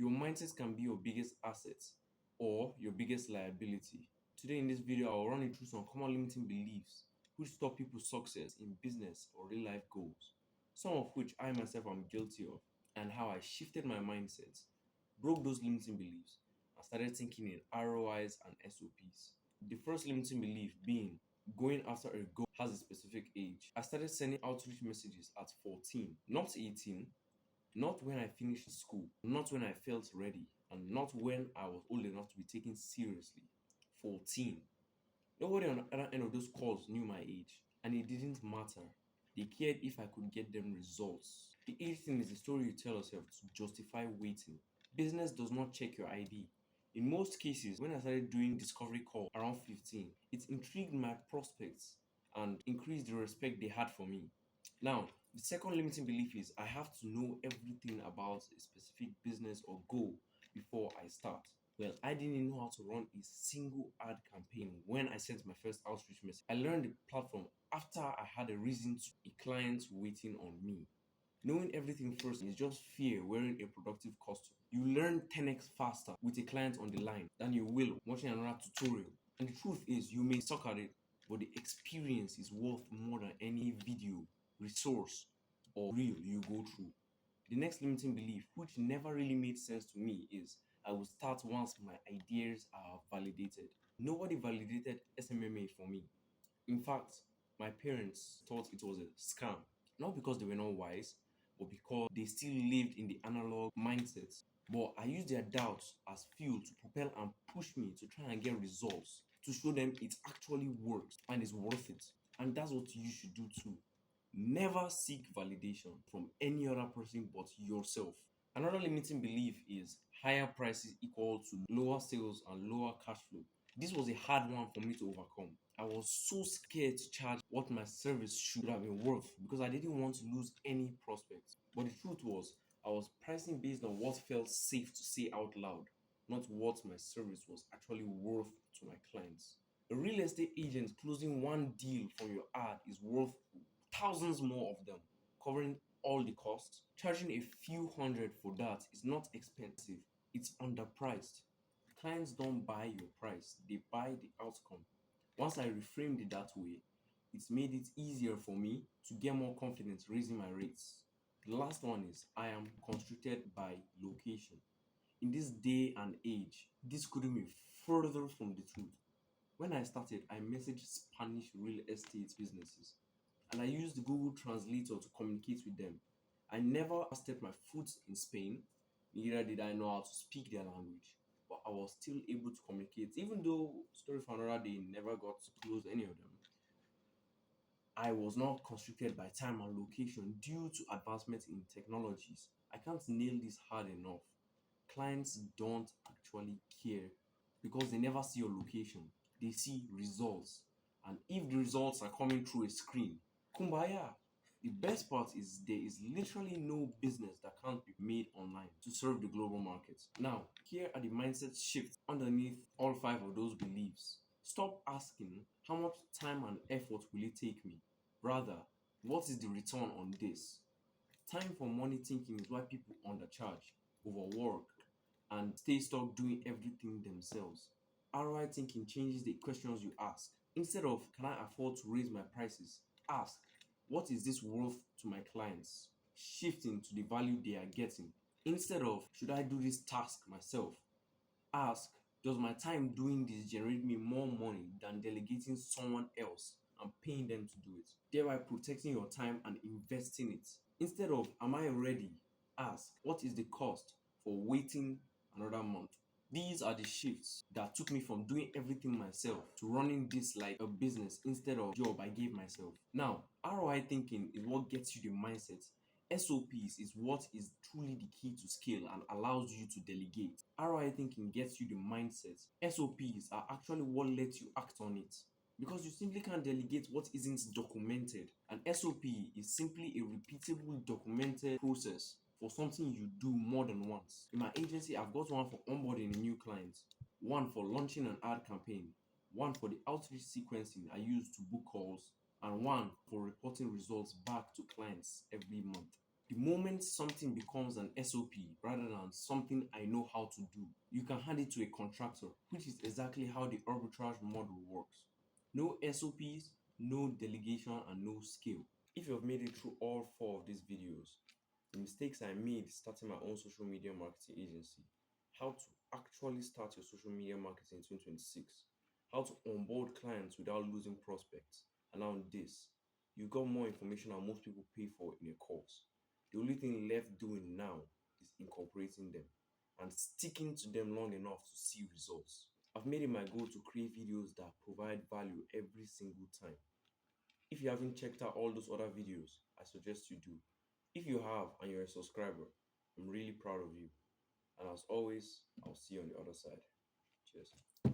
Your mindset can be your biggest asset or your biggest liability. Today in this video, I'll run you through some common limiting beliefs which stop people's success in business or real life goals, some of which I myself am guilty of, and how I shifted my mindset, broke those limiting beliefs, and started thinking in ROIs and SOPs. The first limiting belief being going after a goal has a specific age. I started sending outreach messages at 14, not 18, not when I finished school, not when I felt ready, and not when I was old enough to be taken seriously. 14. Nobody on the other end of those calls knew my age, and it didn't matter. They cared if I could get them results. The age thing is the story you tell yourself to justify waiting. Business does not check your ID. In most cases, when I started doing discovery call around 15, it intrigued my prospects and increased the respect they had for me. Now, the second limiting belief is I have to know everything about a specific business or goal before I start. Well, I didn't know how to run a single ad campaign when I sent my first outreach message. I learned the platform after I had a reason to a client waiting on me. Knowing everything first is just fear wearing a productive costume. You learn 10x faster with a client on the line than you will watching another tutorial. And the truth is, you may suck at it, but the experience is worth more than any video, resource, or reel you go through. The next limiting belief, which never really made sense to me, is I will start once my ideas are validated. Nobody validated SMMA for me. In fact, my parents thought it was a scam, not because they were not wise, but because they still lived in the analog mindset. But I used their doubts as fuel to propel and push me to try and get results, to show them it actually works and is worth it. And that's what you should do too. Never seek validation from any other person but yourself. Another limiting belief is higher prices equal to lower sales and lower cash flow. This was a hard one for me to overcome. I was so scared to charge what my service should have been worth because I didn't want to lose any prospects. But the truth was, I was pricing based on what felt safe to say out loud, not what my service was actually worth to my clients. A real estate agent closing one deal from your ad is worth thousands more of them, covering all the costs. Charging a few hundred for that is not expensive, it's underpriced. Clients don't buy your price, they buy the outcome. Once I reframed it that way, it's made it easier for me to get more confidence raising my rates. The last one is I am constricted by location. In this day and age, this couldn't be further from the truth. When I started, I messaged Spanish real estate businesses and I used Google Translator to communicate with them. I never stepped my foot in Spain, neither did I know how to speak their language, but I was still able to communicate, even though story for another day never got to close any of them. I was not constricted by time and location due to advancements in technologies. I can't nail this hard enough. Clients don't actually care because they never see your location. They see results. And if the results are coming through a screen, kumbaya. The best part is there is literally no business that can't be made online to serve the global market. Now, here are the mindset shifts underneath all five of those beliefs. Stop asking how much time and effort will it take me? Rather, what is the return on this? Time for money thinking is why people undercharge, overwork, and stay stuck doing everything themselves. ROI thinking changes the questions you ask. Instead of can I afford to raise my prices, ask what is this worth to my clients? Shifting to the value they are getting. Instead of should I do this task myself, ask does my time doing this generate me more money than delegating someone else and paying them to do it, thereby protecting your time and investing it. Instead of am I ready, ask what is the cost for waiting another month. These are the shifts that took me from doing everything myself to running this like a business instead of job I gave myself. Now, ROI thinking is what gets you the mindset. SOPs is what is truly the key to scale and allows you to delegate. ROI thinking gets you the mindset. SOPs are actually what lets you act on it. Because you simply can't delegate what isn't documented. An SOP is simply a repeatable documented process for something you do more than once. In my agency, I've got one for onboarding a new client, one for launching an ad campaign, one for the outreach sequencing I use to book calls, and one for reporting results back to clients every month. The moment something becomes an SOP rather than something I know how to do, you can hand it to a contractor, which is exactly how the arbitrage model works. No SOPs, no delegation, and no scale. If you have made it through all four of these videos, the mistakes I made starting my own social media marketing agency, how to actually start your social media marketing in 2026, how to onboard clients without losing prospects, and now this, you've got more information than most people pay for in a course. The only thing left doing now is incorporating them and sticking to them long enough to see results. I've made it my goal to create videos that provide value every single time. If you haven't checked out all those other videos, I suggest you do. If you have and you're a subscriber, I'm really proud of you. And as always, I'll see you on the other side. Cheers.